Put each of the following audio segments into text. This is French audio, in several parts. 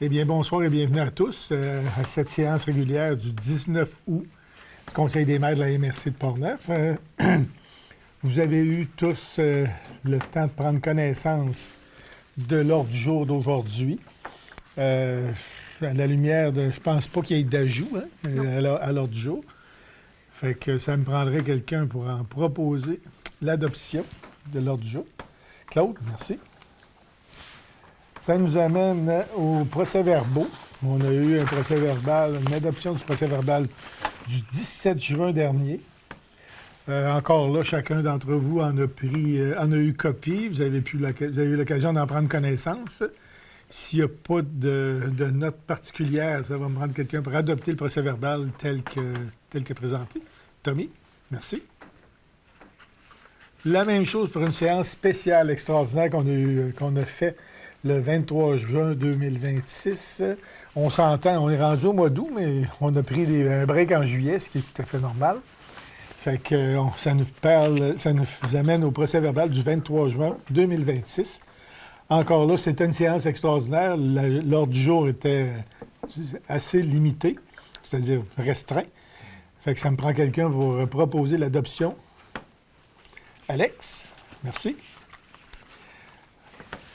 Eh bien, bonsoir et bienvenue à tous à cette séance régulière du 19 août du Conseil des maires de la MRC de Portneuf. Vous avez eu tous le temps de prendre connaissance de l'ordre du jour d'aujourd'hui. À la lumière de... Je pense pas qu'il y ait d'ajout à l'ordre du jour. Fait que ça me prendrait quelqu'un pour en proposer l'adoption de l'ordre du jour. Claude, merci. Ça nous amène au procès-verbaux. On a eu un procès-verbal, une adoption du procès-verbal du 17 juin dernier. Encore là, chacun d'entre vous en a eu copie. Vous avez eu l'occasion d'en prendre connaissance. S'il n'y a pas de note particulière, ça va me prendre quelqu'un pour adopter le procès-verbal tel que présenté. Tommy, merci. La même chose pour une séance spéciale extraordinaire qu'on a fait le 23 juin 2026. On s'entend, on est rendu au mois d'août, mais on a pris un break en juillet, ce qui est tout à fait normal. Fait que ça nous amène au procès-verbal du 23 juin 2026. Encore là, c'était une séance extraordinaire. L'ordre du jour était assez limité, c'est-à-dire restreint. Fait que ça me prend quelqu'un pour proposer l'adoption. Alex, merci.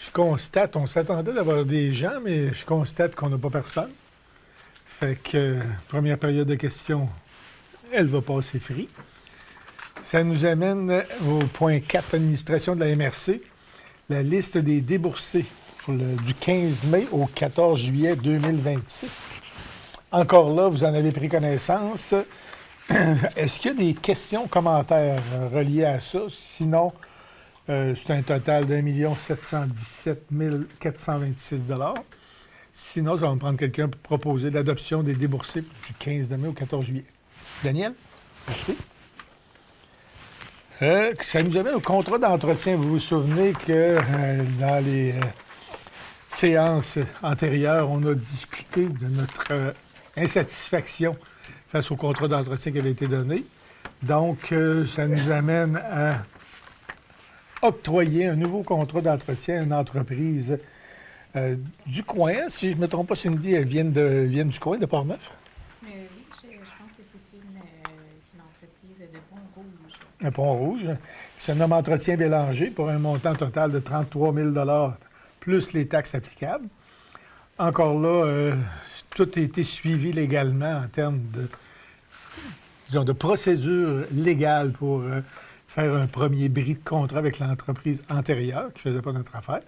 Je constate, on s'attendait d'avoir des gens, mais je constate qu'on n'a pas personne. Fait que première période de questions, elle va passer free. Ça nous amène au point 4, administration de la MRC. La liste des déboursés du 15 mai au 14 juillet 2026. Encore là, vous en avez pris connaissance. Est-ce qu'il y a des questions, commentaires reliés à ça? Sinon, c'est un total d'1 717 426 $. Sinon, ça va me prendre quelqu'un pour proposer l'adoption des déboursés du 15 mai au 14 juillet. Daniel, merci. Ça nous amène au contrat d'entretien. Vous vous souvenez que dans les séances antérieures, on a discuté de notre insatisfaction face au contrat d'entretien qui avait été donné. Donc, ça nous amène à octroyer un nouveau contrat d'entretien à une entreprise du coin. Si je ne me trompe pas, Cindy, elles viennent du coin de Portneuf? Oui, je pense que c'est une entreprise de Pont-Rouge. Un Pont-Rouge. Il se nomme Entretien Bélanger pour un montant total de 33 000 $ plus les taxes applicables. Encore là, tout a été suivi légalement en termes de procédure légale pour faire un premier bris de contrat avec l'entreprise antérieure qui ne faisait pas notre affaire.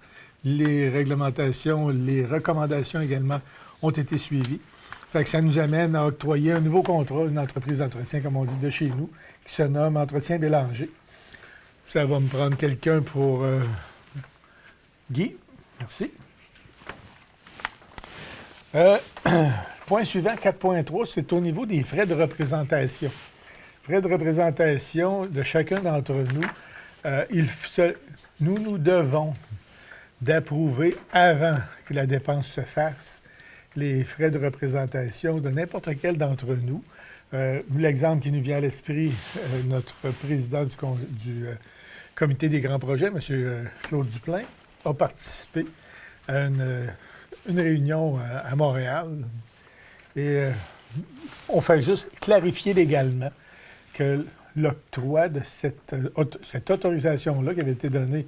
Les réglementations, les recommandations également ont été suivies. Fait que ça nous amène à octroyer un nouveau contrat, une entreprise d'entretien, comme on dit, de chez nous, qui se nomme Entretien Bélanger. Ça va me prendre quelqu'un pour Guy. Merci. Point suivant, 4.3, c'est au niveau des frais de représentation. Frais de représentation de chacun d'entre nous. Nous devons d'approuver avant que la dépense se fasse les frais de représentation de n'importe quel d'entre nous. L'exemple qui nous vient à l'esprit, notre président du comité des grands projets, M. Claude Duplain, a participé à une réunion à Montréal. Et on fait juste clarifier légalement que l'octroi de cette autorisation-là qui avait été donnée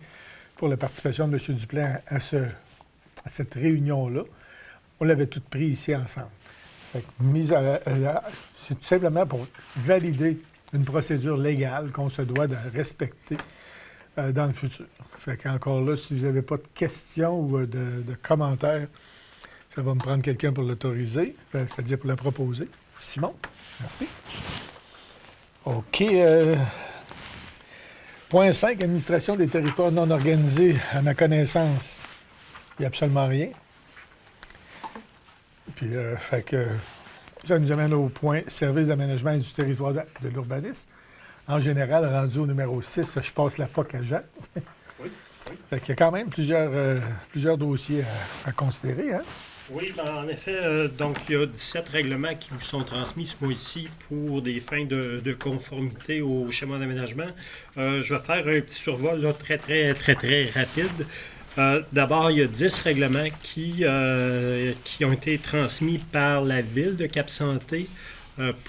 pour la participation de M. Duplain à cette réunion-là, on l'avait toute pris ici ensemble. C'est tout simplement pour valider une procédure légale qu'on se doit de respecter dans le futur. Fait qu'encore là, si vous n'avez pas de questions ou de commentaires, ça va me prendre quelqu'un pour l'autoriser, c'est-à-dire pour la proposer. Simon, merci. OK. Point 5, administration des territoires non organisés. À ma connaissance, il n'y a absolument rien. Puis, fait que ça nous amène au point service d'aménagement du territoire de l'urbanisme. En général, rendu au numéro 6, je passe la POC à Jean. Oui. Fait qu'il y a quand même plusieurs dossiers à considérer, hein? Oui, ben, en effet, donc il y a 17 règlements qui vous sont transmis ce mois-ci pour des fins de conformité au schéma d'aménagement. Je vais faire un petit survol là, très rapide. D'abord, il y a 10 règlements qui ont été transmis par la Ville de Cap-Santé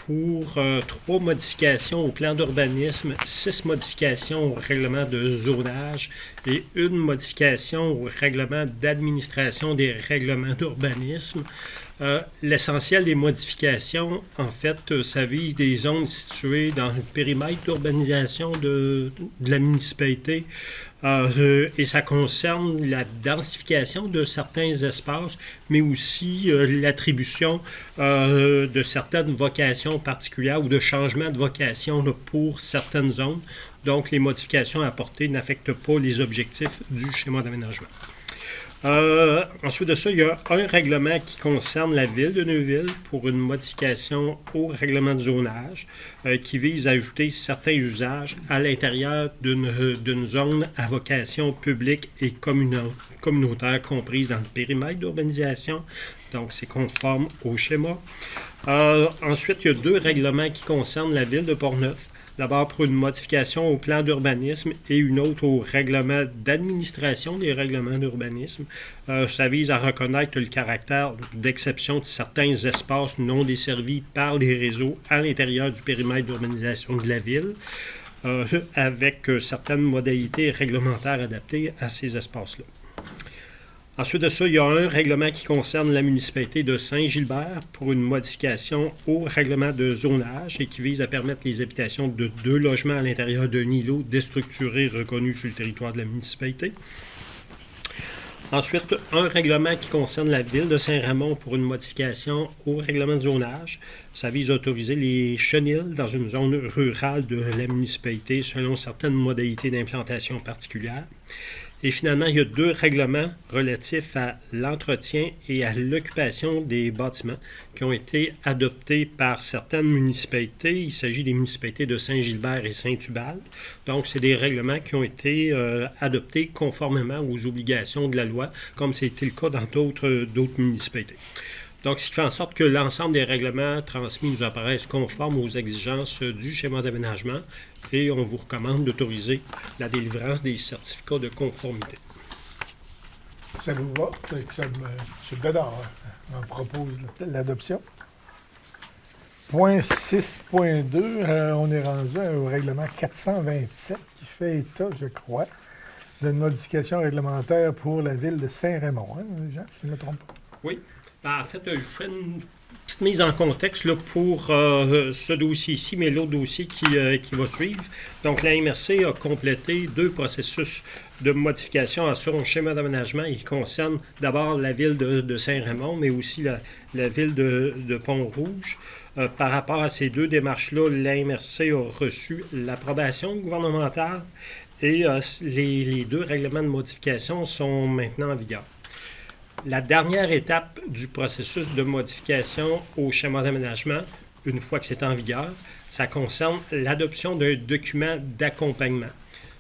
pour 3 modifications au plan d'urbanisme, 6 modifications au règlement de zonage et 1 modification au règlement d'administration des règlements d'urbanisme. L'essentiel des modifications, en fait, ça vise des zones situées dans le périmètre d'urbanisation de la municipalité et ça concerne la densification de certains espaces, mais aussi l'attribution de certaines vocations particulières ou de changement de vocation là, pour certaines zones. Donc, les modifications apportées n'affectent pas les objectifs du schéma d'aménagement. Ensuite de ça, il y a un règlement qui concerne la ville de Neuville pour une modification au règlement de zonage qui vise à ajouter certains usages à l'intérieur d'une zone à vocation publique et communautaire comprise dans le périmètre d'urbanisation. Donc, c'est conforme au schéma. Ensuite, il y a 2 règlements qui concernent la ville de Portneuf. D'abord pour une modification au plan d'urbanisme et une autre au règlement d'administration des règlements d'urbanisme. Ça vise à reconnaître le caractère d'exception de certains espaces non desservis par les réseaux à l'intérieur du périmètre d'urbanisation de la ville, avec certaines modalités réglementaires adaptées à ces espaces-là. Ensuite de ça, il y a un règlement qui concerne la municipalité de Saint-Gilbert pour une modification au règlement de zonage et qui vise à permettre les habitations de 2 logements à l'intérieur d'un îlot déstructuré reconnu sur le territoire de la municipalité. Ensuite, un règlement qui concerne la ville de Saint-Raymond pour une modification au règlement de zonage. Ça vise à autoriser les chenils dans une zone rurale de la municipalité selon certaines modalités d'implantation particulières. Et finalement, il y a 2 règlements relatifs à l'entretien et à l'occupation des bâtiments qui ont été adoptés par certaines municipalités. Il s'agit des municipalités de Saint-Gilbert et Saint-Ubalde. Donc, c'est des règlements qui ont été adoptés conformément aux obligations de la loi, comme c'était le cas dans d'autres municipalités. Donc, ce qui fait en sorte que l'ensemble des règlements transmis nous apparaissent conformes aux exigences du schéma d'aménagement et on vous recommande d'autoriser la délivrance des certificats de conformité. Ça vous va? M. Bédard en propose l'adoption. Point 6.2, on est rendu au règlement 427 qui fait état, je crois, d'une modification réglementaire pour la ville de Saint-Raymond. Hein, Jean, si je ne me trompe pas. Oui. En fait, je vous ferai une petite mise en contexte là, pour ce dossier-ci, mais l'autre dossier qui va suivre. Donc, la MRC a complété 2 processus de modification à son schéma d'aménagement. Il concerne d'abord la ville de Saint-Raymond, mais aussi la ville de Pont-Rouge. Par rapport à ces 2 démarches-là, la MRC a reçu l'approbation gouvernementale et les 2 règlements de modification sont maintenant en vigueur. La dernière étape du processus de modification au schéma d'aménagement, une fois que c'est en vigueur, ça concerne l'adoption d'un document d'accompagnement.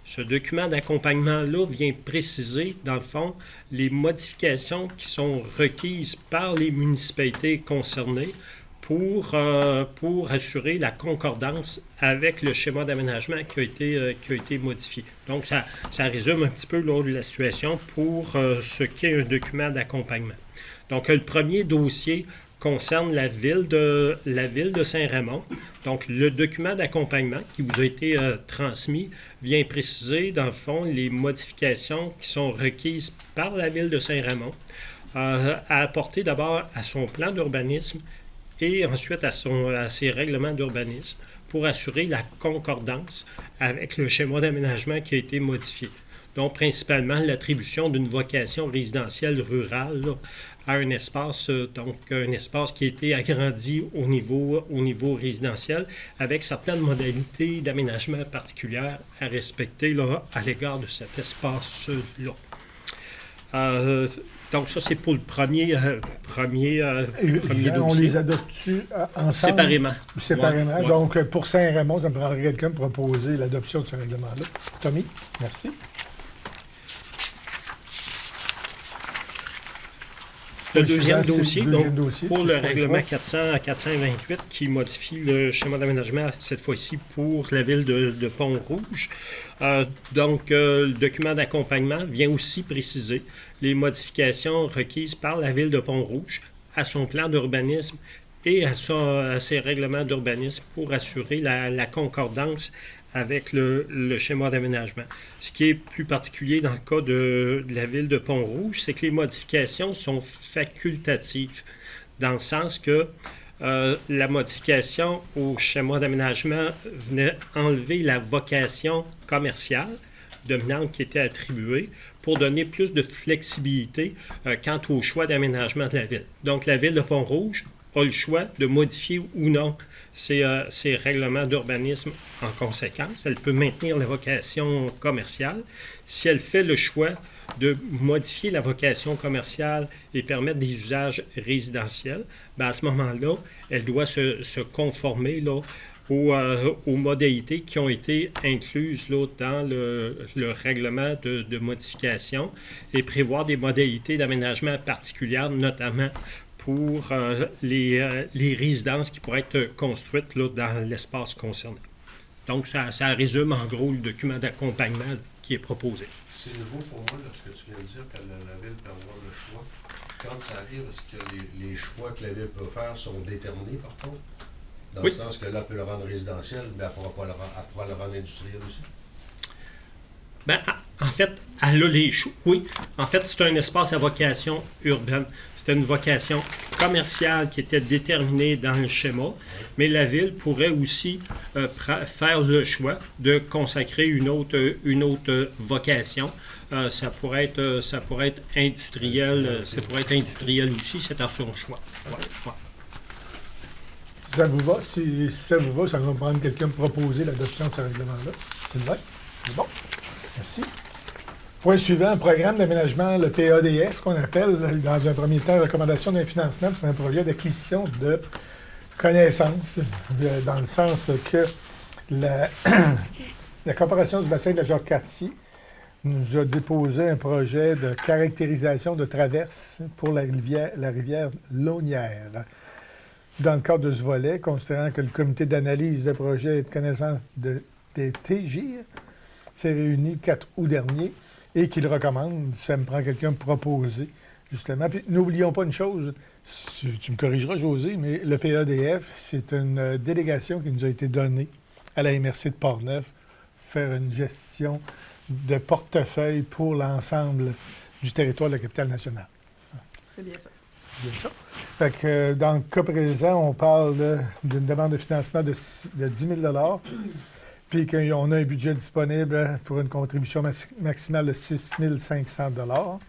Ce document d'accompagnement-là vient préciser, dans le fond, les modifications qui sont requises par les municipalités concernées pour assurer la concordance avec le schéma d'aménagement qui a été modifié. Donc, ça résume un petit peu là, la situation pour ce qu'est un document d'accompagnement. Donc, le premier dossier concerne la ville de Saint-Raymond. Donc, le document d'accompagnement qui vous a été transmis vient préciser, dans le fond, les modifications qui sont requises par la ville de Saint-Raymond à apporter d'abord à son plan d'urbanisme et ensuite à ses règlements d'urbanisme pour assurer la concordance avec le schéma d'aménagement qui a été modifié. Donc, principalement, l'attribution d'une vocation résidentielle rurale là, à un espace, un espace qui a été agrandi au niveau résidentiel avec certaines modalités d'aménagement particulières à respecter là, à l'égard de cet espace-là. Donc, ça, c'est pour le premier on dossier. les adopte-tu ensemble? Séparément. Séparément. Ouais. Donc, pour Saint-Raymond, ça me prendrait quelqu'un pour proposer l'adoption de ce règlement-là. Tommy, merci. Le deuxième suivant, c'est dossier, le donc, deuxième dossier, pour le 6.3. règlement 400 à 428 qui modifie le schéma d'aménagement, cette fois-ci pour la ville de Pont-Rouge. Le document d'accompagnement vient aussi préciser les modifications requises par la ville de Pont-Rouge à son plan d'urbanisme et à ses règlements d'urbanisme pour assurer la concordance avec le schéma d'aménagement. Ce qui est plus particulier dans le cas de la ville de Pont-Rouge, c'est que les modifications sont facultatives, dans le sens que la modification au schéma d'aménagement venait enlever la vocation commerciale dominante qui était attribuée pour donner plus de flexibilité quant au choix d'aménagement de la ville. Donc, la ville de Pont-Rouge a le choix de modifier ou non ses règlements d'urbanisme en conséquence. Elle peut maintenir la vocation commerciale. Si elle fait le choix de modifier la vocation commerciale et permettre des usages résidentiels, bien à ce moment-là, elle doit se conformer là, aux modalités qui ont été incluses là, dans le règlement de modification et prévoir des modalités d'aménagement particulières, notamment pour les résidences qui pourraient être construites là, dans l'espace concerné. Donc, ça résume en gros le document d'accompagnement qui est proposé. C'est nouveau pour moi, là, ce que tu viens de dire, que la Ville peut avoir le choix. Quand ça arrive, est-ce que les choix que la Ville peut faire sont déterminés, par contre? Dans Oui. le sens que là, elle peut le rendre résidentiel, mais elle pourra le rendre industriel aussi? Ben, en fait, elle a les choix. Oui, en fait, c'est un espace à vocation urbaine. C'était une vocation commerciale qui était déterminée dans le schéma, mais la ville pourrait aussi faire le choix de consacrer une autre vocation. Ça pourrait être industriel, ça pourrait être industriel aussi, c'est à son choix. Ouais, ouais. Si ça vous va, si ça vous va, ça va prendre quelqu'un pour proposer l'adoption de ce règlement-là. Sylvain, c'est bon. Merci. Point suivant, programme d'aménagement, le PADF, qu'on appelle, dans un premier temps, recommandation d'un financement pour un projet d'acquisition de connaissances, dans le sens que la Corporation du bassin de la Jacques-Cartier nous a déposé un projet de caractérisation de traverse pour la rivière Launière. Dans le cadre de ce volet, considérant que le comité d'analyse des projets et de connaissance des TGIR s'est réuni le 4 août dernier et qu'il recommande, ça me prend quelqu'un pour proposer, justement. Puis n'oublions pas une chose, tu me corrigeras, José, mais le PADF, c'est une délégation qui nous a été donnée à la MRC de Portneuf, faire une gestion de portefeuille pour l'ensemble du territoire de la capitale nationale. C'est bien ça. Bien ça. Fait que, dans le cas présent, on parle d'une demande de financement de 10 000 puis qu'on a un budget disponible pour une contribution maximale de 6 500 $.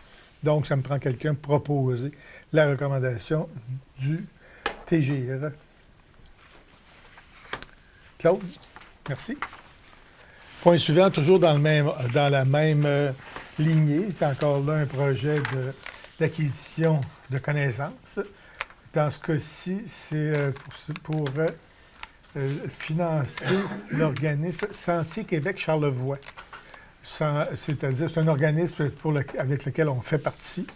Donc, ça me prend quelqu'un pour proposer la recommandation du TGR. Claude, merci. Point suivant, toujours dans la même lignée. C'est encore là un projet d'acquisition de connaissances. Dans ce cas-ci, c'est pour financer l'organisme Sentier Québec-Charlevoix. C'est-à-dire, c'est un organisme avec lequel on fait partie.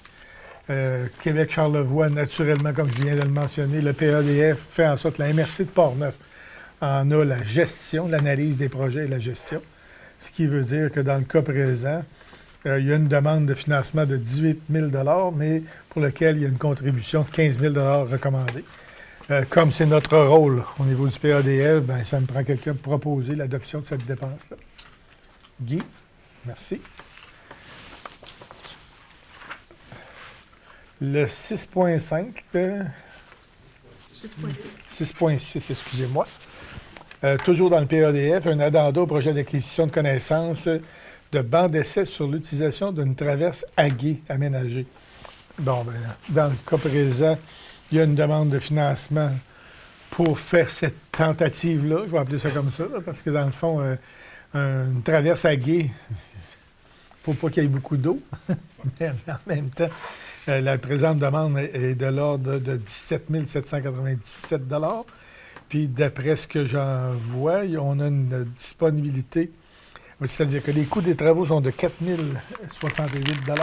Québec-Charlevoix, naturellement, comme je viens de le mentionner, le PADF fait en sorte que la MRC de Portneuf en a la gestion, l'analyse des projets et la gestion. Ce qui veut dire que dans le cas présent, il y a une demande de financement de 18 000 $, mais pour lequel il y a une contribution de 15 000 $ recommandée. Comme c'est notre rôle au niveau du PADF, bien, ça me prend quelqu'un pour proposer l'adoption de cette dépense-là. Guy, merci. Le 6.5, 6.6, excusez-moi. Toujours dans le PADF, un addenda au projet d'acquisition de connaissances de banc d'essai sur l'utilisation d'une traverse à gué aménagée. Bon, bien, dans le cas présent, il y a une demande de financement pour faire cette tentative-là. Je vais appeler ça comme ça, là, parce que dans le fond, une traverse à gué, il ne faut pas qu'il y ait beaucoup d'eau. Mais en même temps, la présente demande est de l'ordre de 17 797 $. Puis d'après ce que j'en vois, on a une disponibilité. C'est-à-dire que les coûts des travaux sont de 4 068 $.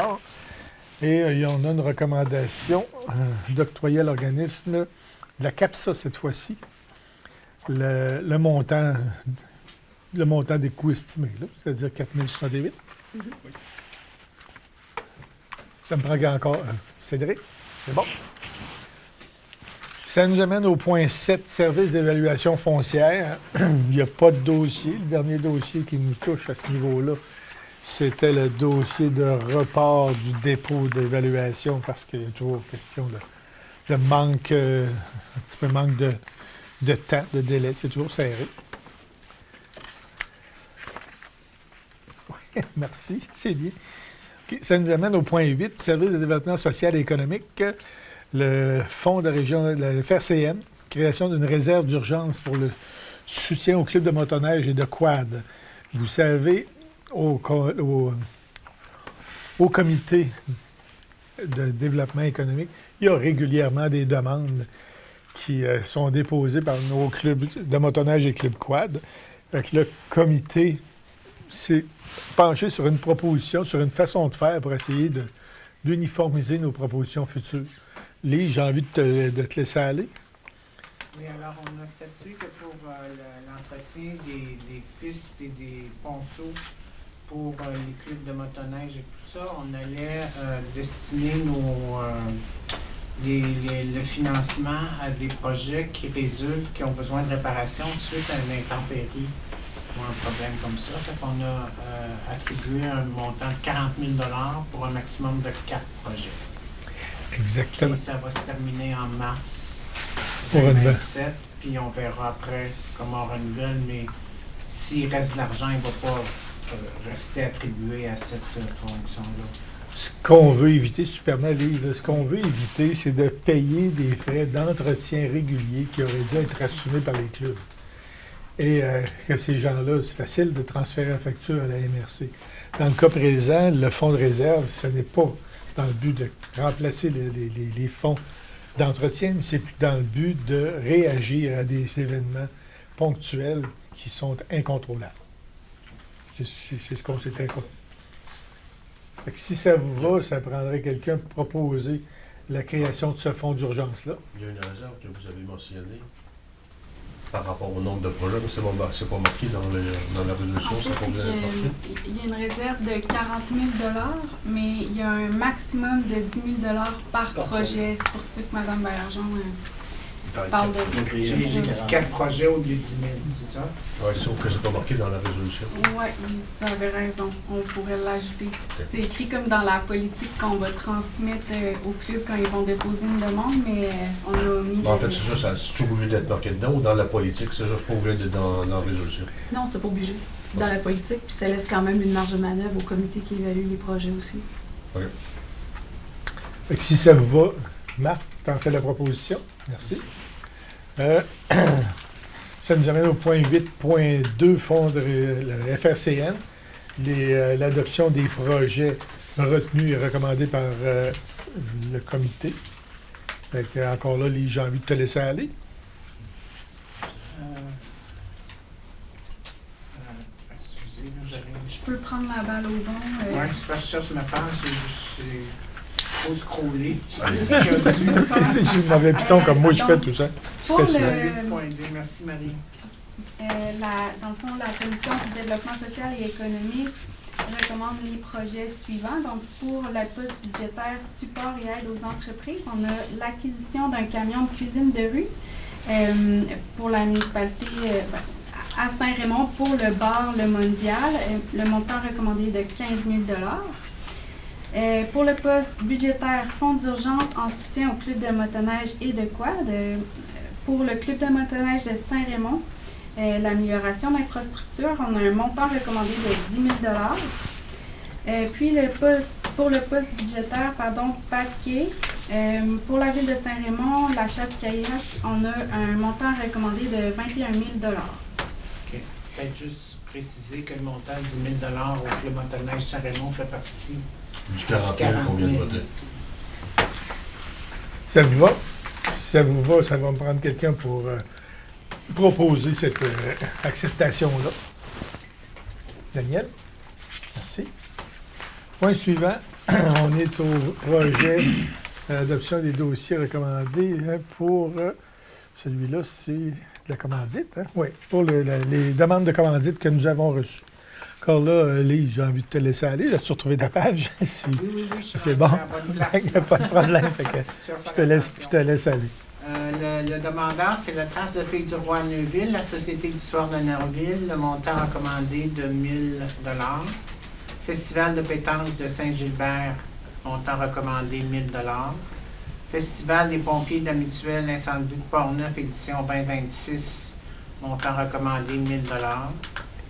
Et on a une recommandation d'octroyer à l'organisme de la CAPSA cette fois-ci le montant des coûts estimés, là, c'est-à-dire 4 608. Ça me prend encore Cédric. C'est bon. Ça nous amène au point 7, service d'évaluation foncière. Il n'y a pas de dossier. Le dernier dossier qui nous touche à ce niveau-là, c'était le dossier de report du dépôt d'évaluation parce qu'il y a toujours question de manque, un petit peu manque de temps, de délai. C'est toujours serré. Oui, merci, c'est bien. Okay, ça nous amène au point 8, service de développement social et économique. Le fonds de région, le FRCN, création d'une réserve d'urgence pour le soutien aux clubs de motoneige et de quad. Vous savez, au comité de développement économique, il y a régulièrement des demandes qui sont déposées par nos clubs de motoneige et clubs quad. Fait que le comité s'est penché sur une proposition, sur une façon de faire pour essayer d'uniformiser nos propositions futures. Lise, j'ai envie de te laisser aller. Oui, alors on a statué que pour l'entretien des pistes et des ponceaux pour les clubs de motoneige et tout ça, on allait destiner le financement à des projets qui résultent, qui ont besoin de réparation suite à une intempérie ou un problème comme ça. Fait qu'on a attribué un montant de 40 000 $ pour un maximum de 4 projets. Exactement. Et ça va se terminer en mars Pour 2027, puis on verra après comment on renouvelle, mais s'il reste de l'argent, il ne va pas rester attribué à cette fonction-là. Ce qu'on veut éviter, super Lise, ce qu'on veut éviter, c'est de payer des frais d'entretien réguliers qui auraient dû être assumés par les clubs. Et que ces gens-là, c'est facile de transférer la facture à la MRC. Dans le cas présent, le fonds de réserve, ce n'est pas dans le but de remplacer les fonds d'entretien, mais c'est dans le but de réagir à des événements ponctuels qui sont incontrôlables. C'est ce qu'on s'était incontrôlé. Si ça vous va, ça prendrait quelqu'un pour proposer la création de ce fonds d'urgence-là. Il y a une réserve que vous avez mentionnée par rapport au nombre de projets, mais c'est pas marqué dans la résolution. En fait, c'est qu'il y a une réserve de 40 000 $, mais il y a un maximum de 10 000 $ par projet. C'est pour ça que Mme Baillargeon parle de... J'ai dit 4 projets au lieu de 10 000, c'est ça? Oui, sauf que c'est pas marqué dans la résolution. Oui, vous avez raison. On pourrait l'ajouter. C'est écrit comme dans la politique qu'on va transmettre aux clubs quand ils vont déposer une demande, mais on a mis... En fait, c'est ça, c'est toujours obligé d'être marqué dedans ou dans la politique, c'est juste pas obligé d'être dans la résolution. Non, c'est pas obligé. C'est dans la politique, puis ça laisse quand même une marge de manœuvre au comité qui évalue les projets aussi. OK. Fait que si ça vous va, Marc, t'en fais la proposition. Merci. Ça nous amène au point 8.2, fonds de la FRCN, l'adoption des projets retenus et recommandés par le comité. Fait que, encore là, j'ai envie de te laisser aller. Excusez, j'arrive. Je peux prendre la balle au bon. Ouais, je cherche ma page, j'ai trop scrollé. C'est une mauvais piton comme moi, je fais tout ça. Pour C'était sûr. 8.2, merci Marie. Dans le fond, la Commission du développement social et économique recommande les projets suivants. Donc, pour le poste budgétaire support et aide aux entreprises, on a l'acquisition d'un camion de cuisine de rue pour la municipalité à Saint-Raymond pour le bar Le Mondial. Le montant recommandé est de 15 000 $. Pour le poste budgétaire fonds d'urgence en soutien au club de motoneige et de quad, pour le club de motoneige de Saint-Raymond, l'amélioration d'infrastructure, on a un montant recommandé de 10 000 $. Puis pour le poste budgétaire, PATK, pour la ville de Saint-Raymond, l'achat de kayak, on a un montant recommandé de 21 000 $. OK. Peut-être juste préciser que le montant de 10 000 $ au club motoneige Saint-Raymond fait partie Du 40 000 qu'on vient de voter. Ça vous va? Si ça vous va, ça va me prendre quelqu'un pour proposer cette acceptation-là. Daniel? Merci. Point suivant, on est au projet d'adoption des dossiers recommandés pour celui-là, c'est de la commandite. Hein? Oui, pour les demandes de commandite que nous avons reçues. Encore là, Lise, j'ai envie de te laisser aller. As-tu retrouvé ta page? Oui, C'est bon. Il n'y a pas de problème. Fait que je te laisse aller. Le demandeur, c'est la Trace de Filles du Roi à Neuville, la Société d'histoire de Nerville, le montant recommandé de 1 000 $. Festival de pétanque de Saint-Gilbert, montant recommandé 1 000 $. Festival des pompiers de la mutuelle Incendie de Portneuf, édition 2026, montant recommandé 1 000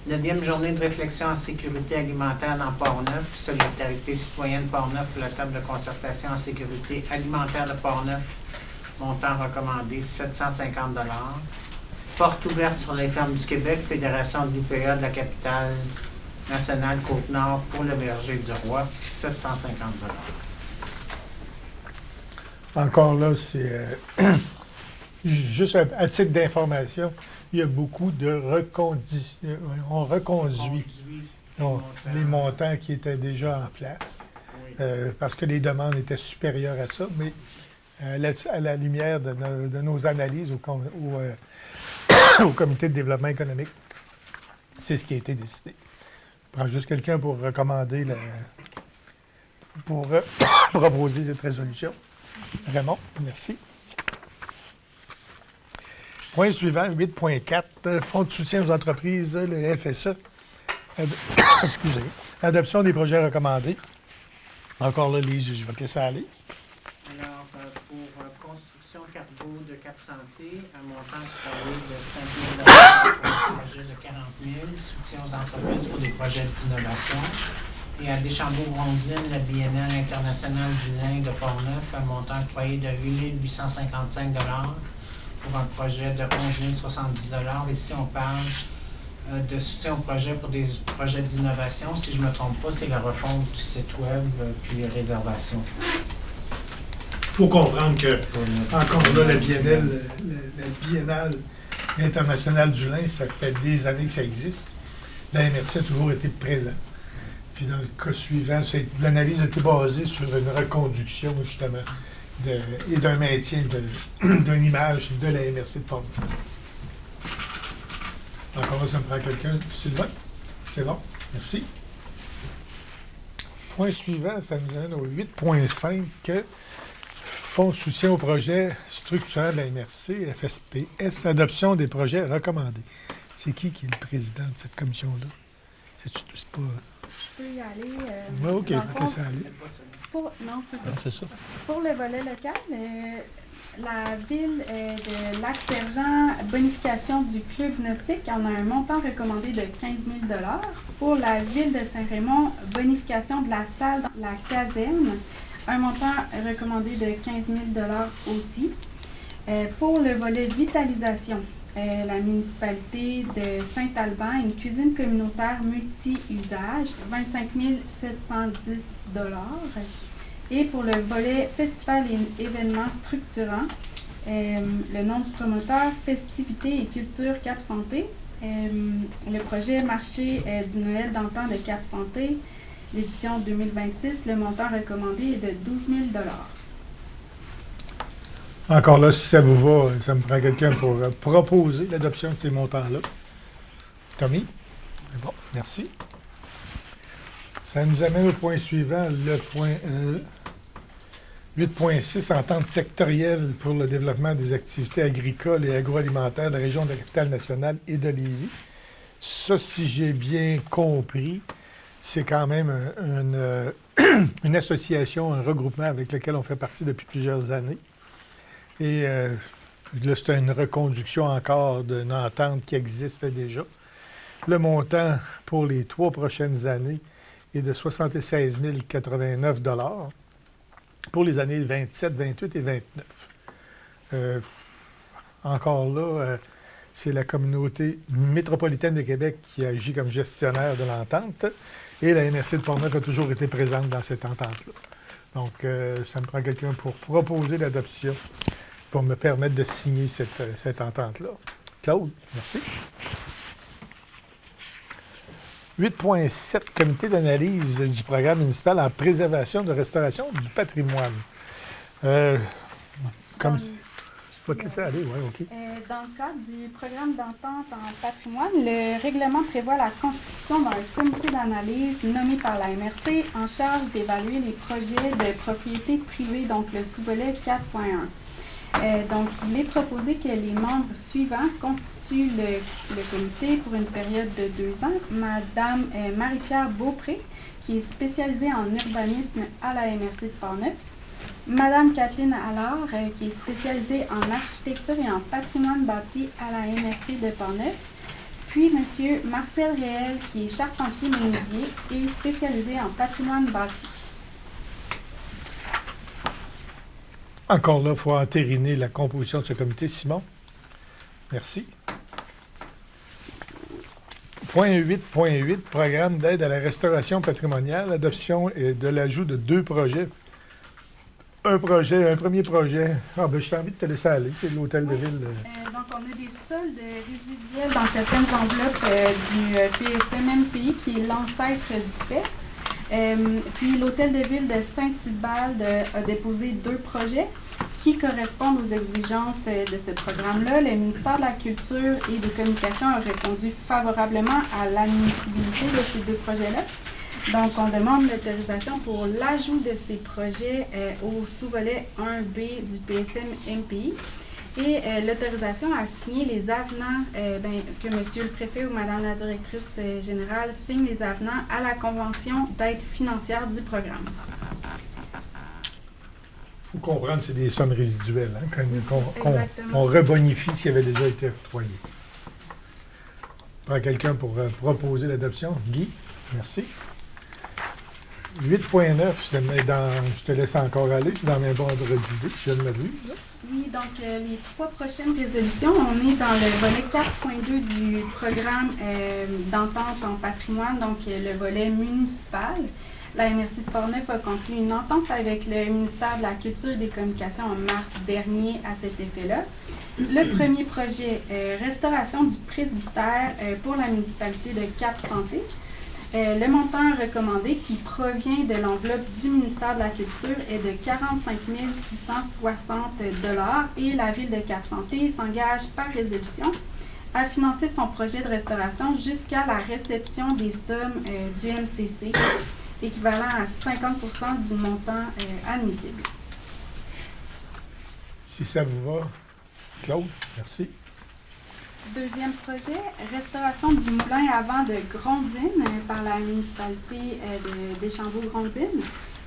$. 9e journée de réflexion en sécurité alimentaire dans Portneuf, Solidarité citoyenne Portneuf pour la table de concertation en sécurité alimentaire de Portneuf, montant recommandé 750 $. Porte ouverte sur les fermes du Québec, Fédération de l'UPA de la capitale nationale Côte-Nord pour le Verger du Roi, 750 $. Encore là, c'est juste à titre d'information, il y a beaucoup de on reconduit les montants qui étaient déjà en place parce que les demandes étaient supérieures à ça, mais à la lumière de nos analyses au comité de développement économique, c'est ce qui a été décidé. Je prends juste quelqu'un pour recommander pour proposer cette résolution. Raymond, merci. Point suivant, 8.4, Fonds de soutien aux entreprises, le FSE. Excusez. Adoption des projets recommandés. Encore là, Lise, je vais te laisser aller. Alors, pour construction cargo de Cap Santé, un montant de 5 000 $ pour un projet de 40 000 $, soutien aux entreprises pour des projets d'innovation. Et à Deschambault-Grondines, la Biennale internationale du lin de Portneuf, un montant octroyé de 8 855 $ pour un projet de 11 070 $. Ici, on parle de soutien au projet pour des projets d'innovation. Si je ne me trompe pas, c'est la refonte du site web puis les réservations. Il faut comprendre que, encore là, la Biennale internationale du lin, ça fait des années que ça existe. La MRC a toujours été présente. Puis dans le cas suivant, l'analyse a été basée sur une reconduction, justement, et d'un maintien d'une image de la MRC de Portneuf. Encore là, ça me prend quelqu'un. Sylvain? C'est bon? Merci. Point suivant, ça nous amène au 8.5. Fonds de soutien au projet structurant de la MRC, FSPS, adoption des projets recommandés. C'est qui est le président de cette commission-là? C'est pas... Je peux y aller. Oui, OK, Dans le je vais te fond, laisser aller. Non, C'est ça. Pour le volet local, la ville de Lac-Sergent, bonification du club nautique, en a un montant recommandé de 15 000 $. Pour la ville de Saint-Raymond, bonification de la salle dans la caserne, un montant recommandé de 15 000 $ aussi. Pour le volet vitalisation, la municipalité de Saint-Alban, une cuisine communautaire multi-usage, 25 710 $. Et pour le volet festival et événements structurants, le nom du promoteur, Festivités et Culture Cap Santé. Le projet Marché du Noël d'antan de Cap Santé, l'édition 2026, le montant recommandé est de 12 000 $. Encore là, si ça vous va, ça me prend quelqu'un pour proposer l'adoption de ces montants-là. Tommy? Bon, merci. Ça nous amène au point suivant, le point 8.6, entente sectorielle pour le développement des activités agricoles et agroalimentaires de la région de la Capitale-Nationale et de Lévis. Ça, si j'ai bien compris, c'est quand même une association, un regroupement avec lequel on fait partie depuis plusieurs années. Et là, c'est une reconduction encore d'une entente qui existait déjà. Le montant pour les 3 prochaines années est de 76 089 $ pour les années 27, 28 et 29. Encore là, c'est la communauté métropolitaine de Québec qui agit comme gestionnaire de l'entente et la MRC de Portneuf a toujours été présente dans cette entente-là. Donc, ça me prend quelqu'un pour proposer l'adoption, pour me permettre de signer cette entente-là. Claude, merci. 8.7, comité d'analyse du programme municipal en préservation de restauration du patrimoine. Comme si... Je vais te laisser aller, oui, OK. Dans le cadre du programme d'entente en patrimoine, le règlement prévoit la constitution d'un comité d'analyse nommé par la MRC en charge d'évaluer les projets de propriété privée, donc le sous-volet 4.1. Donc, il est proposé que les membres suivants constituent le comité pour une période de 2 ans. Madame Marie-Pierre Beaupré, qui est spécialisée en urbanisme à la MRC de Portneuf. Madame Kathleen Allard, qui est spécialisée en architecture et en patrimoine bâti à la MRC de Portneuf. Puis Monsieur Marcel Réel, qui est charpentier menuisier et spécialisé en patrimoine bâti. Encore là, il faut entériner la composition de ce comité. Simon? Merci. Point 8.8, programme d'aide à la restauration patrimoniale, adoption et de l'ajout de 2 projets. Un premier projet. J'ai envie de te laisser aller, c'est l'hôtel de ville. Donc, on a des soldes résiduels dans certaines enveloppes du PSM-MPI, qui est l'ancêtre du PEP. Puis, l'hôtel de ville de Saint-Ubald a déposé 2 projets qui correspondent aux exigences de ce programme-là. Le ministère de la Culture et des Communications a répondu favorablement à l'admissibilité de ces 2 projets-là. Donc, on demande l'autorisation pour l'ajout de ces projets au sous-volet 1B du PSM-MPI et l'autorisation à signer les avenants, que M. le préfet ou Mme la directrice générale signe les avenants à la convention d'aide financière du programme. Il faut comprendre que c'est des sommes résiduelles, hein, Exactement. on rebonifie ce qui avait déjà été octroyé. Prends quelqu'un pour proposer l'adoption. Guy, merci. 8.9, je te laisse encore aller, c'est dans mes ordres d'idées, si je ne m'abuse. Oui, donc les 3 prochaines résolutions, on est dans le volet 4.2 du programme d'entente en patrimoine, donc le volet municipal. La MRC de Portneuf a conclu une entente avec le ministère de la Culture et des Communications en mars dernier à cet effet-là. Le premier projet, restauration du presbytère pour la municipalité de Cap-Santé. Le montant recommandé qui provient de l'enveloppe du ministère de la Culture est de 45 660 $ et la Ville de Cap-Santé s'engage par résolution à financer son projet de restauration jusqu'à la réception des sommes du MCC, équivalent à 50 % du montant admissible. Si ça vous va, Claude, merci. Deuxième projet, restauration du moulin à vent de Grondines par la municipalité d'Échambault-Grondines.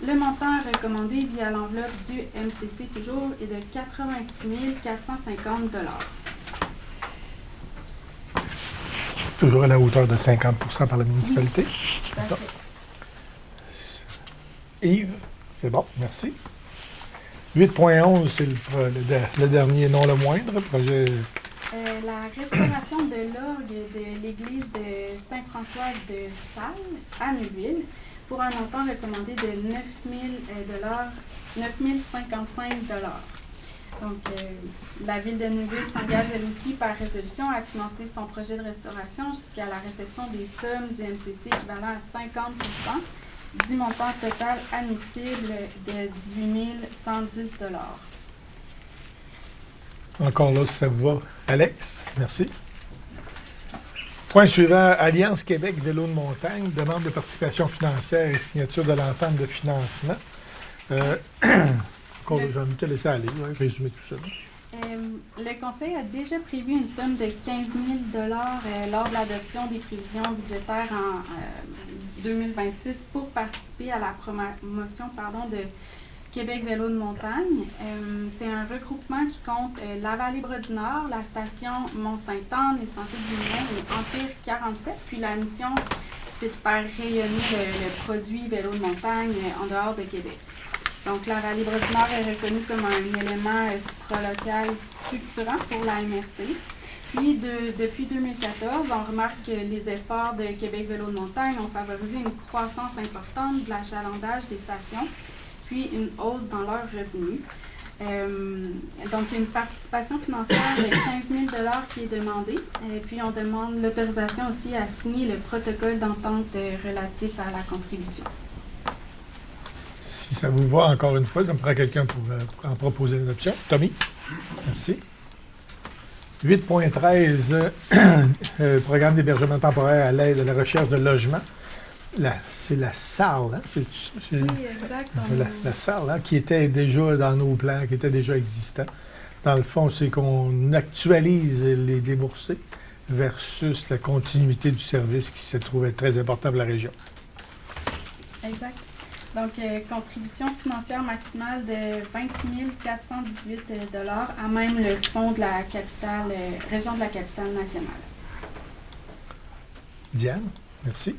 Le montant recommandé via l'enveloppe du MCC toujours est de 86 450 $. Toujours à la hauteur de 50 % par la municipalité. Tout à fait. Yves, c'est bon, merci. 8.11, c'est le dernier, non le moindre, projet. La restauration de l'orgue de l'église de Saint-François de Sales à Neuville pour un montant recommandé de 9 055 $. Donc, la Ville de Neuville s'engage elle aussi par résolution à financer son projet de restauration jusqu'à la réception des sommes du MCC équivalent à 50 % du montant total admissible de 18 110 $. Encore là, si ça vous va. Alex, merci. Point suivant, Alliance Québec Vélo de montagne, demande de participation financière et signature de l'entente de financement. Encore, j'ai envie de te laisser aller, résumer tout ça. Le Conseil a déjà prévu une somme de 15 000 $ lors de l'adoption des prévisions budgétaires en 2026 pour participer à la promotion de Québec Vélo de montagne. C'est un regroupement qui compte la Vallée-Bras-du-Nord, la station Mont-Sainte-Anne, les Sentiers du Moulin et Empire 47. Puis la mission, c'est de faire rayonner le produit vélo de montagne en dehors de Québec. Donc la Vallée-Bras-du-Nord est reconnue comme un élément supralocal structurant pour la MRC. Puis depuis 2014, on remarque que les efforts de Québec Vélo de montagne ont favorisé une croissance importante de l'achalandage des stations, puis une hausse dans leurs revenus. Donc, il y a une participation financière de 15 000 qui est demandée. Et puis, on demande l'autorisation aussi à signer le protocole d'entente relatif à la contribution. Si ça vous va, encore une fois, ça me prend quelqu'un pour en proposer l'adoption. Tommy? Merci. 8.13, programme d'hébergement temporaire à l'aide à la recherche de logement. C'est la SARL, hein? C'est ça? Oui, exact. C'est la SARL, hein, qui était déjà dans nos plans, qui était déjà existant. Dans le fond, c'est qu'on actualise les déboursés versus la continuité du service qui se trouvait très important pour la région. Exact. Donc, contribution financière maximale de 26 418 à même le fonds de la capitale, région de la capitale nationale. Diane, merci.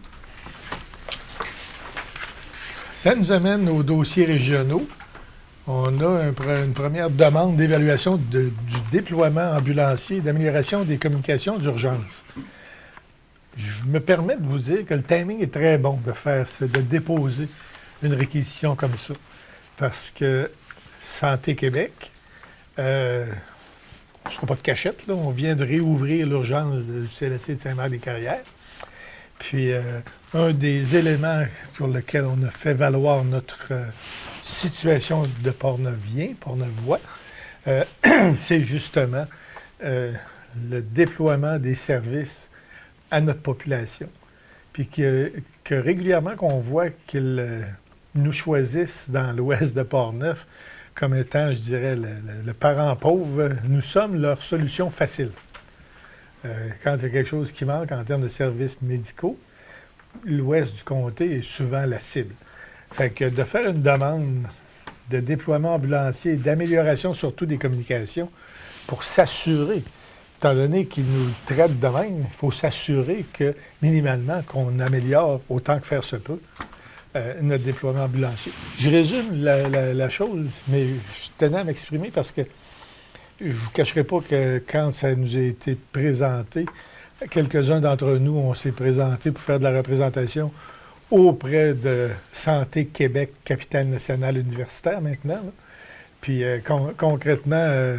Ça nous amène aux dossiers régionaux. On a une première demande d'évaluation du déploiement ambulancier et d'amélioration des communications d'urgence. Je me permets de vous dire que le timing est très bon de déposer une réquisition comme ça. Parce que Santé Québec, je ne ferai pas de cachette, là, on vient de réouvrir l'urgence du CLSC de Saint-Marc-des-Carrières. Puis, un des éléments pour lesquels on a fait valoir notre situation de Portnevoix, c'est justement le déploiement des services à notre population. Puis que régulièrement, qu'on voit qu'ils nous choisissent dans l'ouest de Portneuf comme étant, je dirais, le parent pauvre, nous sommes leur solution facile. Quand il y a quelque chose qui manque en termes de services médicaux, l'ouest du comté est souvent la cible. Fait que de faire une demande de déploiement ambulancier et d'amélioration surtout des communications pour s'assurer, étant donné qu'ils nous traitent de même, il faut s'assurer que, minimalement, qu'on améliore autant que faire se peut notre déploiement ambulancier. Je résume la chose, mais je tenais à m'exprimer parce que je ne vous cacherai pas que quand ça nous a été présenté, quelques-uns d'entre nous, on s'est présentés pour faire de la représentation auprès de Santé Québec, capitale nationale universitaire maintenant. Là. Puis concrètement,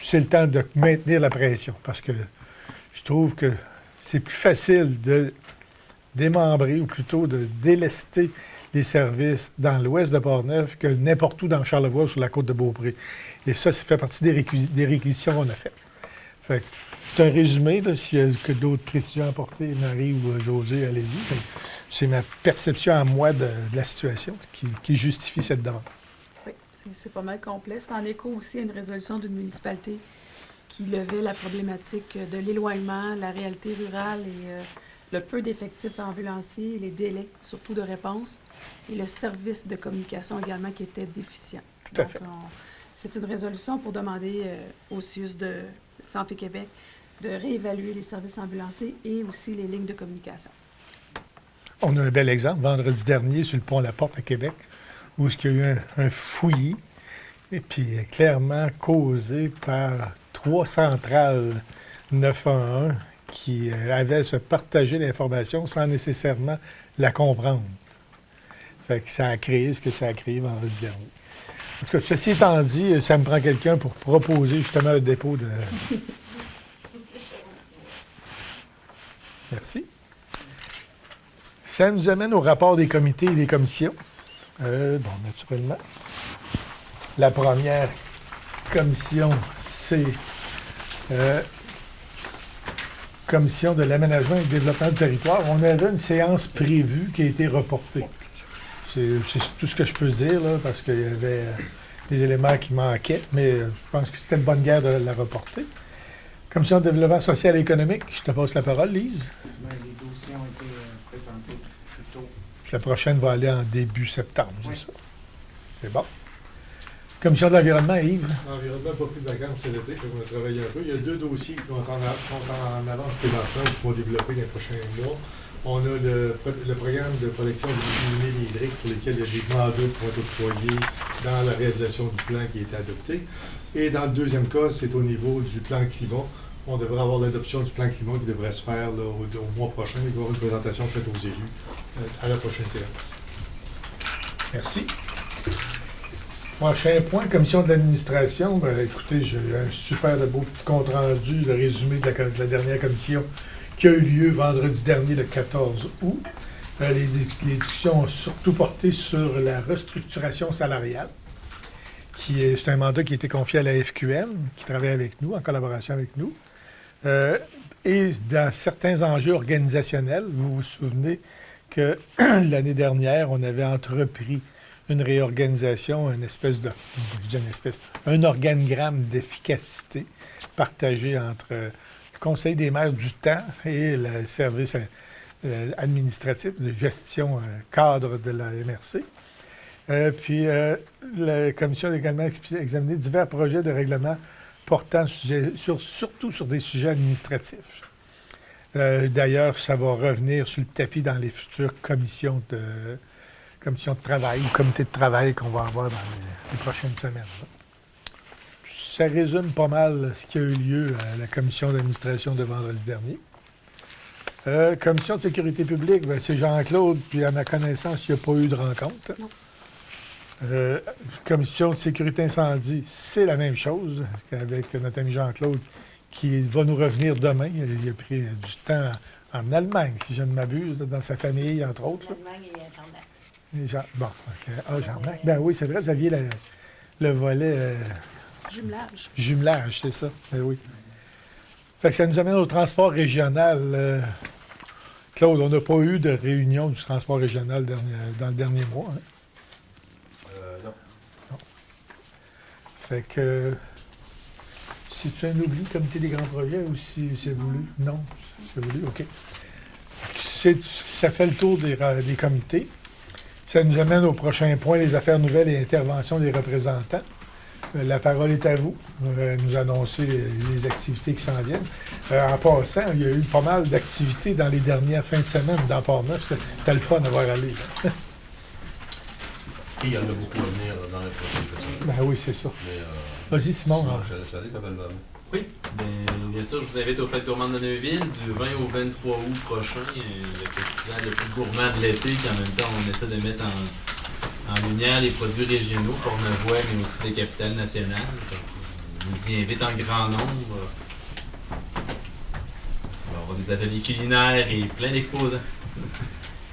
c'est le temps de maintenir la pression parce que je trouve que c'est plus facile de démembrer ou plutôt de délester les services dans l'ouest de Portneuf que n'importe où dans Charlevoix ou sur la côte de Beaupré. Et ça fait partie des réquisitions qu'on a faites. Fait que c'est un résumé, là, s'il y a que d'autres précisions à apporter, Marie ou José, allez-y. C'est ma perception à moi de la situation qui justifie cette demande. Oui, c'est pas mal complet. C'est en écho aussi à une résolution d'une municipalité qui levait la problématique de l'éloignement, la réalité rurale et le peu d'effectifs ambulanciers, les délais, surtout de réponse, et le service de communication également qui était déficient. Tout à fait. C'est une résolution pour demander au CIUS de Santé Québec de réévaluer les services ambulanciers et aussi les lignes de communication. On a un bel exemple, vendredi dernier, sur le pont La Porte à Québec, où il y a eu un fouillis, et puis clairement causé par 3 centrales 911 qui avaient à se partager l'information sans nécessairement la comprendre. Fait que ça a créé ce que ça a créé vendredi dernier. En tout cas, ceci étant dit, ça me prend quelqu'un pour proposer justement le dépôt de... Merci. Ça nous amène au rapport des comités et des commissions. Naturellement. La première commission, c'est Commission de l'aménagement et du développement du territoire. On avait une séance prévue qui a été reportée. C'est tout ce que je peux dire, là, parce qu'il y avait des éléments qui manquaient, mais je pense que c'était une bonne guerre de la reporter. Commission de développement social et économique, je te passe la parole, Lise. Les dossiers ont été présentés plus tôt. La prochaine va aller en début septembre, c'est ça? C'est bon. Commission de l'environnement, Yves. L'environnement n'a pas pris de vacances, c'est l'été, on a travaillé un peu. Il y a 2 dossiers qui sont en avance présentement et qu'il faut développer dans les prochains mois. On a le programme de protection des milieux hydriques pour lesquels il y a des mandats qui vont être octroyés dans la réalisation du plan qui a été adopté. Et dans le deuxième cas, c'est au niveau du plan climat. On devrait avoir l'adoption du plan climat qui devrait se faire là, au mois prochain. Il va y avoir une présentation faite aux élus à la prochaine séance. Merci. Prochain point, commission de l'administration. Ben, écoutez, j'ai eu un super beau petit compte-rendu, le résumé de la dernière commission qui a eu lieu vendredi dernier, le 14 août. Les discussions ont surtout porté sur la restructuration salariale, c'est un mandat qui a été confié à la FQM, qui travaille avec nous, en collaboration avec nous. Et dans certains enjeux organisationnels, vous vous souvenez que l'année dernière, on avait entrepris une réorganisation, un organigramme d'efficacité partagé entre le Conseil des maires du temps et le service administratif de gestion cadre de la MRC. Puis la commission a également examiné divers projets de règlement portant surtout sur des sujets administratifs. D'ailleurs, ça va revenir sur le tapis dans les futures commissions de travail ou comités de travail qu'on va avoir dans les prochaines semaines. Ça résume pas mal ce qui a eu lieu à la commission d'administration de vendredi dernier. Commission de sécurité publique, bien, c'est Jean-Claude, puis à ma connaissance, il n'y a pas eu de rencontre. Non. Commission de sécurité incendie, c'est la même chose avec notre ami Jean-Claude qui va nous revenir demain. Il a pris du temps en Allemagne, si je ne m'abuse, dans sa famille, entre autres. L'Allemagne et Jarnac. Bon, OK. Ah, Jarnac. Ben oui, c'est vrai, vous aviez le volet... Jumelage. Jumelage, c'est ça. Ben oui. Fait que ça nous amène au transport régional. Claude, on n'a pas eu de réunion du transport régional dans le dernier mois. Hein? Non. Fait que... C'est-tu un oubli, comité des grands projets, ou si c'est voulu? Non, c'est voulu, OK. Ça fait le tour des comités. Ça nous amène au prochain point, les affaires nouvelles et interventions des représentants. La parole est à vous. Nous annoncer les activités qui s'en viennent. En passant, il y a eu pas mal d'activités dans les dernières fins de semaine dans Port-Neuf. C'était le fun à voir aller. Là. Et il y en a beaucoup à venir dans les prochaines semaines. Ben oui, c'est ça. Mais, vas-y, Simon. je laisse aller, t'appelles Van. Oui, bien sûr, je vous invite au Fêtes gourmandes de Neuville du 20 au 23 août prochain. Le festival le plus gourmand de l'été, qui en même temps, on essaie de mettre en lumière les produits régionaux, Portnevoix, mais aussi des capitales nationales. On vous y invite en grand nombre. On va avoir des ateliers culinaires et plein d'exposants.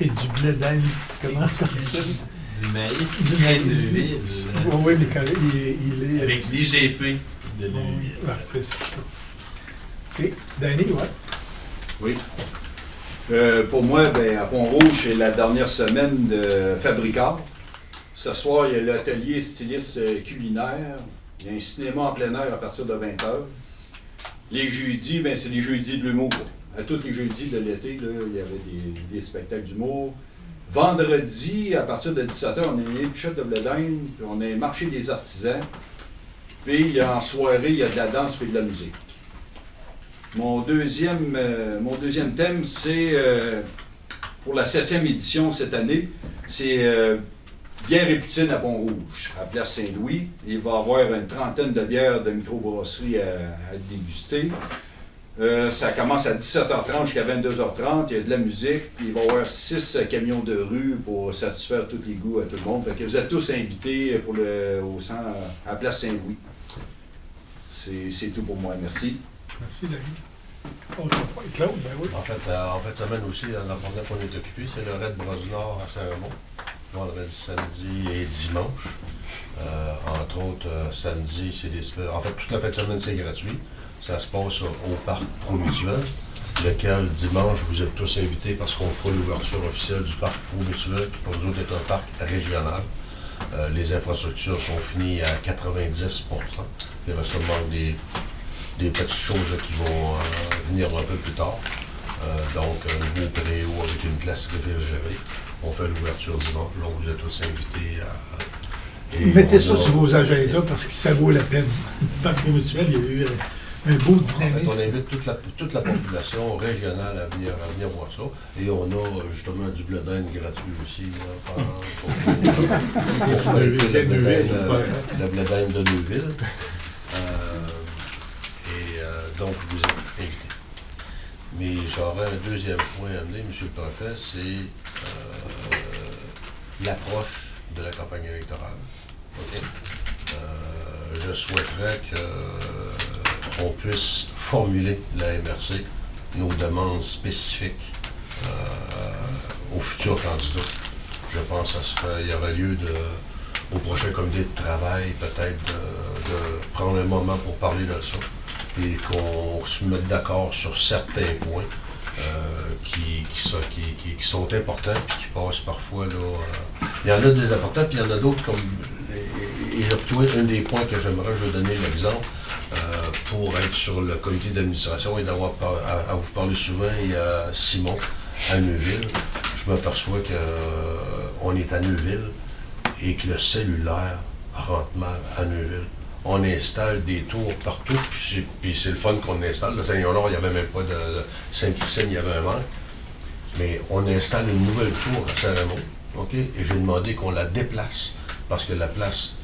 Et du blé d'Inde qui commence comme ça. Du maïs, du grain de Neuville. Oui, mais quand il est... Avec l'IGP de Neuville. Ouais, c'est ça. OK. Danny, ouais. Oui. Pour moi, à Pont-Rouge, c'est la dernière semaine de Fabricard. Ce soir, il y a l'atelier styliste culinaire. Il y a un cinéma en plein air à partir de 20h. Les jeudis, c'est les jeudis de l'humour. À tous les jeudis de l'été, là, il y avait des spectacles d'humour. Vendredi, à partir de 17h, on a une épluchette de blé d'Inde, puis on a un marché des artisans. Puis en soirée, il y a de la danse et de la musique. Mon deuxième thème, c'est pour la 7e édition cette année, c'est bière et poutine à Pont-Rouge, à Place Saint-Louis. Il va y avoir une trentaine de bières de microbrasserie à déguster. Ça commence à 17h30 jusqu'à 22h30. Il y a de la musique. Puis il va y avoir 6 camions de rue pour satisfaire tous les goûts à tout le monde. Fait que vous êtes tous invités à Place Saint-Louis. C'est tout pour moi. Merci. Merci, David. Autre point, Claude, ben oui. En fait, semaine aussi, la première qu'on est occupé, c'est le Raid Bras du Nord à Saint-Raymond. Vendredi, samedi et dimanche. Entre autres, samedi, c'est en fait, toute la fin de semaine, c'est gratuit. Ça se passe au parc Promutuel, lequel, dimanche, vous êtes tous invités parce qu'on fera l'ouverture officielle du parc Promutuel, qui pour nous autres est un parc régional. Les infrastructures sont finies à 90%. Il reste seulement des petites choses là, qui vont venir un peu plus tard. Donc, un nouveau préau avec une place réfrigérée. On fait l'ouverture dimanche, donc vous êtes tous invités à... Mettez ça sur vos agendas parce que ça vaut la peine. Le parc mutuel, il y a eu un beau dynamisme. En fait, on invite toute la population régionale à venir voir ça. Et on a justement du blé d'Inde gratuit aussi. Le blé d'Inde de Neuville. Donc, vous êtes invités. Mais j'aurais un deuxième point à amener, M. le Préfet, c'est l'approche de la campagne électorale. Okay? je souhaiterais qu'on puisse formuler la MRC nos demandes spécifiques aux futurs candidats. Je pense qu'il y aurait lieu au prochain comité de travail peut-être de prendre un moment pour parler de ça et qu'on se mette d'accord sur certains points qui sont importants et qui passent parfois là. Il y en a des importants, puis il y en a d'autres comme. Et un des points que je vais donner l'exemple pour être sur le comité d'administration et d'avoir à vous parler souvent, il y a Simon à Neuville. Je m'aperçois qu'on est à Neuville et que le cellulaire rentre mal à Neuville. On installe des tours partout, puis c'est le fun qu'on installe. Le Saint-Léonard, il n'y avait même pas de Sainte-Christine, il y avait un manque. Mais on installe une nouvelle tour à Saint-Raymond, OK? Et j'ai demandé qu'on la déplace, parce que la place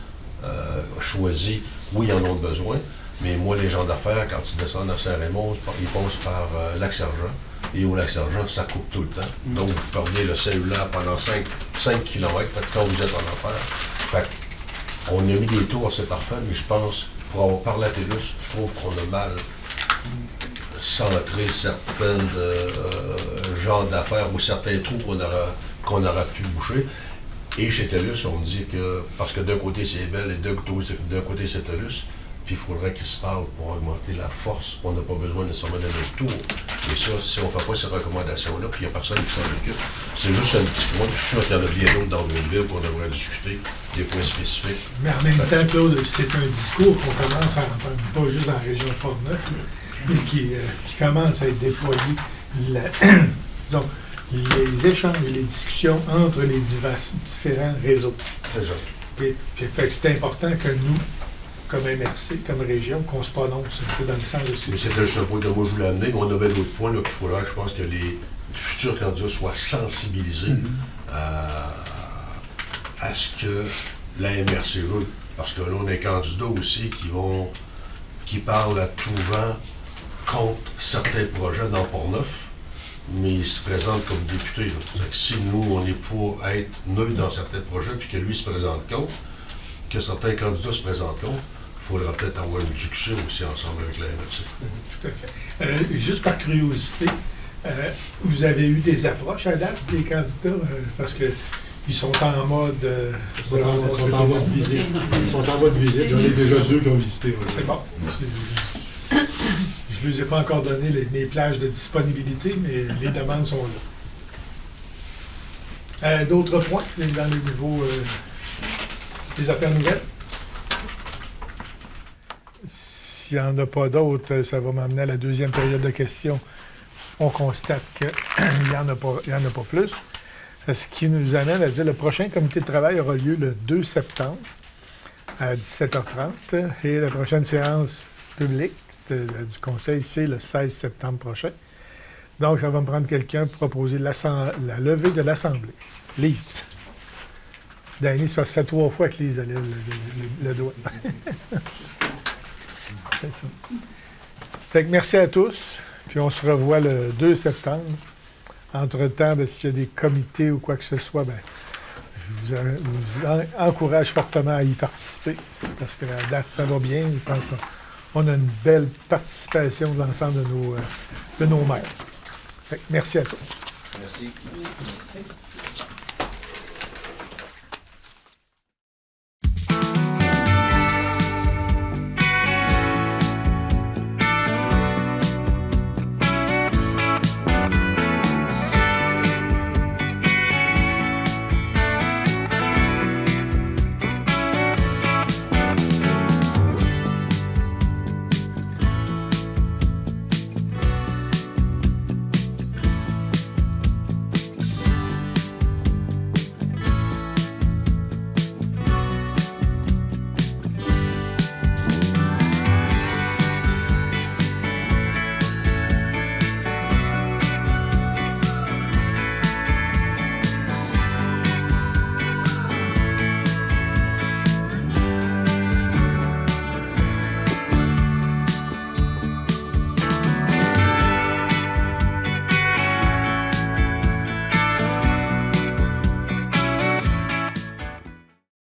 choisie, oui, ils en ont besoin, mais moi, les gens d'affaires, quand ils descendent à Saint-Raymond, ils passent par Lac-Sergent. Et au Lac-Sergent, ça coupe tout le temps. Donc, vous perdez le cellulaire pendant 5 km quand vous êtes en affaires. On a mis des tours, c'est parfait, mais je pense, pour avoir parlé à TELUS, je trouve qu'on a mal centré certains genres d'affaires ou certains trous qu'on aura pu boucher. Et chez TELUS, on me dit que, parce que d'un côté c'est Bell et d'un côté c'est TELUS, puis il faudrait qu'ils se parlent pour augmenter la force. On n'a pas besoin nécessairement d'un autre tour. Et ça, si on ne fait pas ces recommandations-là, puis il n'y a personne qui s'en occupe, c'est juste un petit point. Je suis sûr qu'il y en a bien d'autres dans nos villes qu'on devrait discuter, des points spécifiques. Mais en même temps, Claude, c'est un discours qu'on commence à entendre, pas juste dans la région de Portneuf, mais qui commence à être déployé. Donc, les échanges et les discussions entre les différents réseaux. C'est ça. Puis, c'est important que nous, comme MRC, comme région, qu'on se prononce un peu dans le sens de ce. Mais c'était juste un point que moi je voulais amener, mais on avait d'autres points qu'il faudrait, je pense, que les futurs candidats soient sensibilisés à ce que la MRC veut. Parce que là, on a des candidats aussi qui parlent à tout vent contre certains projets dans Portneuf, mais ils se présentent comme députés. Si nous, on est pour être neutres dans certains projets, puis que lui se présente contre, que certains candidats se présentent contre, il faudra peut-être avoir une discussion aussi ensemble avec la MRC. Tout à fait. Juste par curiosité, vous avez eu des approches à date des candidats, parce qu'ils sont en mode... Ils sont en mode visite. Ils sont en mode visite. Il y en a déjà 2 qui ont visité. C'est bon. Je ne les ai pas encore donné mes plages de disponibilité, mais les demandes sont là. D'autres points dans le niveau des affaires nouvelles? S'il n'y en a pas d'autres, ça va m'amener à la deuxième période de questions. On constate qu'il n'y en a pas plus. Ce qui nous amène à dire que le prochain comité de travail aura lieu le 2 septembre à 17h30 et la prochaine séance publique du Conseil, c'est le 16 septembre prochain. Donc, ça va me prendre quelqu'un pour proposer la levée de l'Assemblée. Lise. Danny, c'est parce que ça fait 3 fois que Lise a le doigt. C'est ça. Fait que merci à tous. Puis on se revoit le 2 septembre. Entre-temps, s'il y a des comités ou quoi que ce soit, je vous encourage fortement à y participer. Parce que la date, ça va bien. Je pense qu'on a une belle participation de l'ensemble de nos maires. Fait que merci à tous. Merci. Merci.